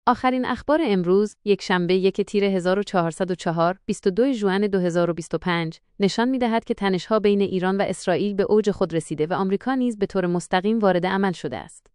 آخرین اخبار امروز، یکشنبه 1 تیر 1404 22 ژوئن 2025 نشان می‌دهد که تنش‌ها بین ایران و اسرائیل به اوج خود رسیده و آمریکا نیز به طور مستقیم وارد عمل شده است.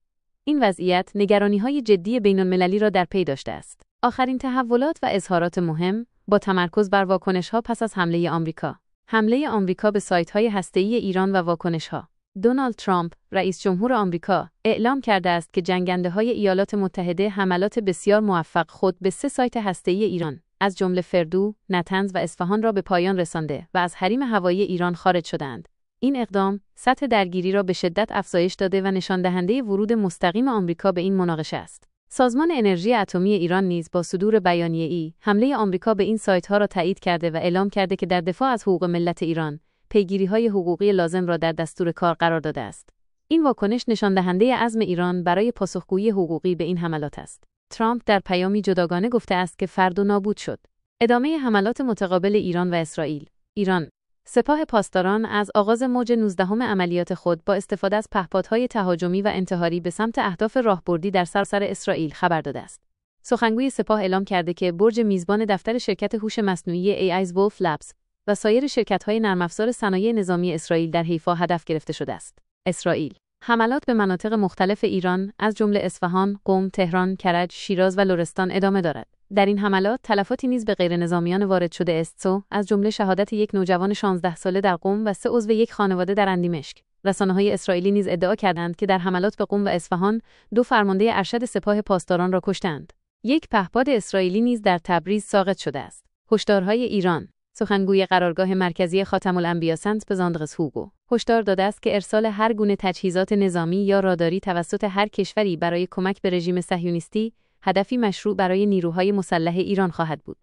این وضعیت نگرانی‌های جدی بین‌المللی را در پی داشته است. آخرین تحولات و اظهارات مهم با تمرکز بر واکنش‌ها پس از حمله آمریکا. حمله آمریکا به سایت‌های هسته‌ای ایران و واکنش‌ها. دونالد ترامپ، رئیس جمهور آمریکا، اعلام کرده است که جنگنده‌های ایالات متحده حملات بسیار موفق خود به 3 سایت هسته‌ای ایران، از جمله فردو، نطنز و اصفهان را به پایان رسانده و از حریم هوایی ایران خارج شدند. این اقدام سطح درگیری را به شدت افزایش داده و نشان دهنده ورود مستقیم آمریکا به این مناقشه است. سازمان انرژی اتمی ایران نیز با صدور بیانیه‌ای حمله آمریکا به این سایت‌ها را تایید کرده و اعلام کرده که در دفاع از حقوق ملت ایران پیگیری‌های حقوقی لازم را در دستور کار قرار داده است. این واکنش نشان دهنده عزم ایران برای پاسخگویی حقوقی به این حملات است. ترامپ در پیامی جداگانه گفته است که فردو نابود شد. ادامه حملات متقابل ایران و اسرائیل. ایران، سپاه پاسداران از آغاز موج 19 عملیات خود با استفاده از پهپادهای تهاجمی و انتحاری به سمت اهداف راهبردی در سراسر اسرائیل خبر داده است. سخنگوی سپاه اعلام کرده که برج میزبان دفتر شرکت هوش مصنوعی AI Wolf Labs و سایر شرکت‌های نرم افزار صنایع نظامی اسرائیل در حیفا هدف گرفته شده است. اسرائیل، حملات به مناطق مختلف ایران از جمله اصفهان، قم، تهران، کرج، شیراز و لرستان ادامه دارد. در این حملات تلفاتی نیز به غیرنظامیان وارد شده است، از جمله شهادت یک نوجوان 16 ساله در قم و 3 عضو یک خانواده در اندیمشک. رسانه‌های اسرائیلی نیز ادعا کردند که در حملات به قم و اصفهان 2 فرمانده ارشد سپاه پاسداران را کشتند. یک پهپاد اسرائیلی نیز در تبریز ساقط شده است. هشدارهای ایران. سخنگوی قرارگاه مرکزی خاتم الانبیا سنت بزاندقس هوگو هشدار داده است که ارسال هر گونه تجهیزات نظامی یا راداری توسط هر کشوری برای کمک به رژیم صهیونیستی هدفی مشروع برای نیروهای مسلح ایران خواهد بود.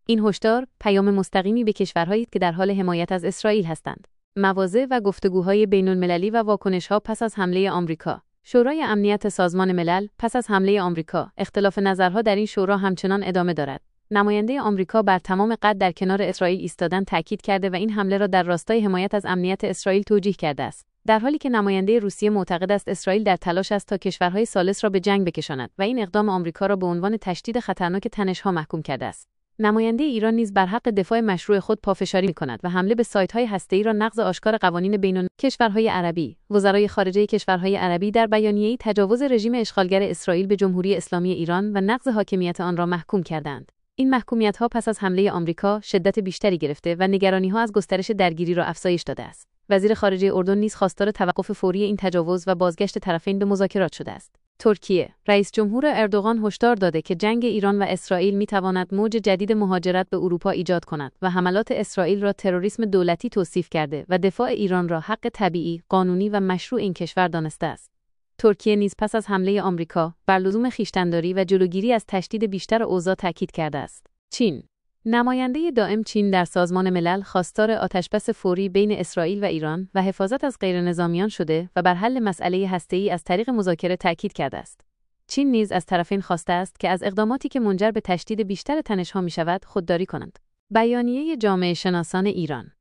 این هشدار پیام مستقیمی به کشورهایی که در حال حمایت از اسرائیل هستند. مواضع و گفتگوهای بین‌المللی و واکنش‌ها پس از حمله آمریکا. شورای امنیت سازمان ملل پس از حمله آمریکا، اختلاف نظرها در این شورا همچنان ادامه دارد. نماینده آمریکا بر تمام قد در کنار اسرائیل ایستادن تاکید کرده و این حمله را در راستای حمایت از امنیت اسرائیل توجیه کرده است. در حالی که نماینده روسیه معتقد است اسرائیل در تلاش است تا کشورهای ثالث را به جنگ بکشاند و این اقدام آمریکا را به عنوان تشدید خطرناک تنش‌ها محکوم کرده است. نماینده ایران نیز بر حق دفاع مشروع خود پافشاری می‌کند و حمله به سایت‌های هسته‌ای را نقض آشکار قوانین بین کشورهای عربی. وزرای خارجه کشورهای عربی در بیانیه‌ای تجاوز رژیم اشغالگر اسرائیل به جمهوری اسلامی ایران و نقض حاکمیت آن را محکوم کردند. این محکومیت‌ها پس از حمله آمریکا شدت بیشتری گرفته و نگرانی‌ها از گسترش درگیری را افزایش داده است. وزیر خارجه اردن نیز خواستار توقف فوری این تجاوز و بازگشت طرفین به مذاکرات شده است. ترکیه، رئیس جمهور اردوغان هشدار داده که جنگ ایران و اسرائیل می‌تواند موج جدید مهاجرت به اروپا ایجاد کند و حملات اسرائیل را تروریسم دولتی توصیف کرده و دفاع ایران را حق طبیعی، قانونی و مشروع این کشور دانسته است. ترکیه نیز پس از حمله آمریکا بر لزوم خویشتن‌داری و جلوگیری از تشدید بیشتر اوضاع تاکید کرده است. چین، نماینده دائم چین در سازمان ملل خواستار آتشبس فوری بین اسرائیل و ایران و حفاظت از غیرنظامیان شده و بر حل مسئله هسته‌ای از طریق مذاکره تاکید کرده است. چین نیز از طرفین خواسته است که از اقداماتی که منجر به تشدید بیشتر تنش‌ها می‌شود خودداری کنند. بیانیه جامعه شناسان ایران.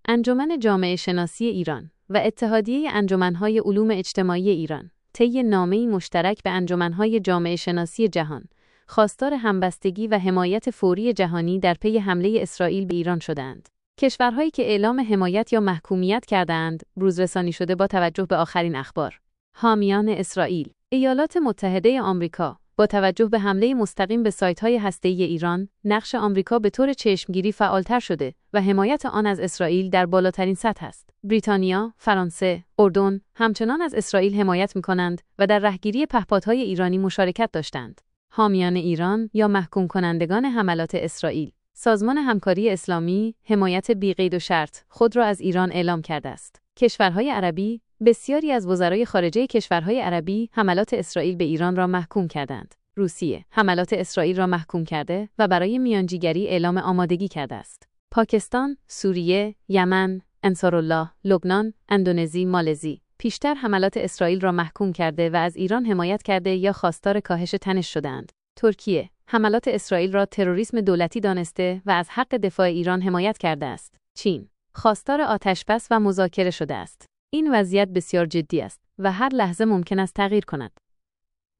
انجمن جامعه شناسی ایران و اتحادیه انجمن‌های علوم اجتماعی ایران طی نامه‌ای مشترک به انجمن‌های جامعه شناسی جهان خواستار همبستگی و حمایت فوری جهانی در پی حمله اسرائیل به ایران شدند. کشورهایی که اعلام حمایت یا محکومیت کردند، روزرسانی شده با توجه به آخرین اخبار. حامیان اسرائیل، ایالات متحده آمریکا، با توجه به حمله مستقیم به سایت‌های هسته‌ای ایران، نقش آمریکا به طور چشمگیری فعالتر شده و حمایت آن از اسرائیل در بالاترین سطح است. بریتانیا، فرانسه، اردن همچنان از اسرائیل حمایت می‌کنند و در رهگیری پهپادهای ایرانی مشارکت داشتند. حامیان ایران یا محکوم کنندگان حملات اسرائیل. سازمان همکاری اسلامی حمایت بی قید و شرط خود را از ایران اعلام کرده است. کشورهای عربی، بسیاری از وزرای خارجه کشورهای عربی حملات اسرائیل به ایران را محکوم کردند. روسیه حملات اسرائیل را محکوم کرده و برای میانجیگری اعلام آمادگی کرده است. پاکستان، سوریه، یمن، انصارالله، لبنان، اندونزی، مالزی پیشتر حملات اسرائیل را محکوم کرده و از ایران حمایت کرده یا خواستار کاهش تنش شدند. ترکیه حملات اسرائیل را تروریسم دولتی دانسته و از حق دفاع ایران حمایت کرده است. چین خواستار آتشبس و مذاکره شده است. این وضعیت بسیار جدی است و هر لحظه ممکن است تغییر کند.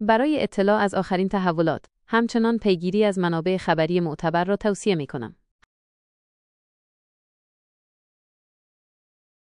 برای اطلاع از آخرین تحولات، همچنان پیگیری از منابع خبری معتبر را توصیه می‌کنم.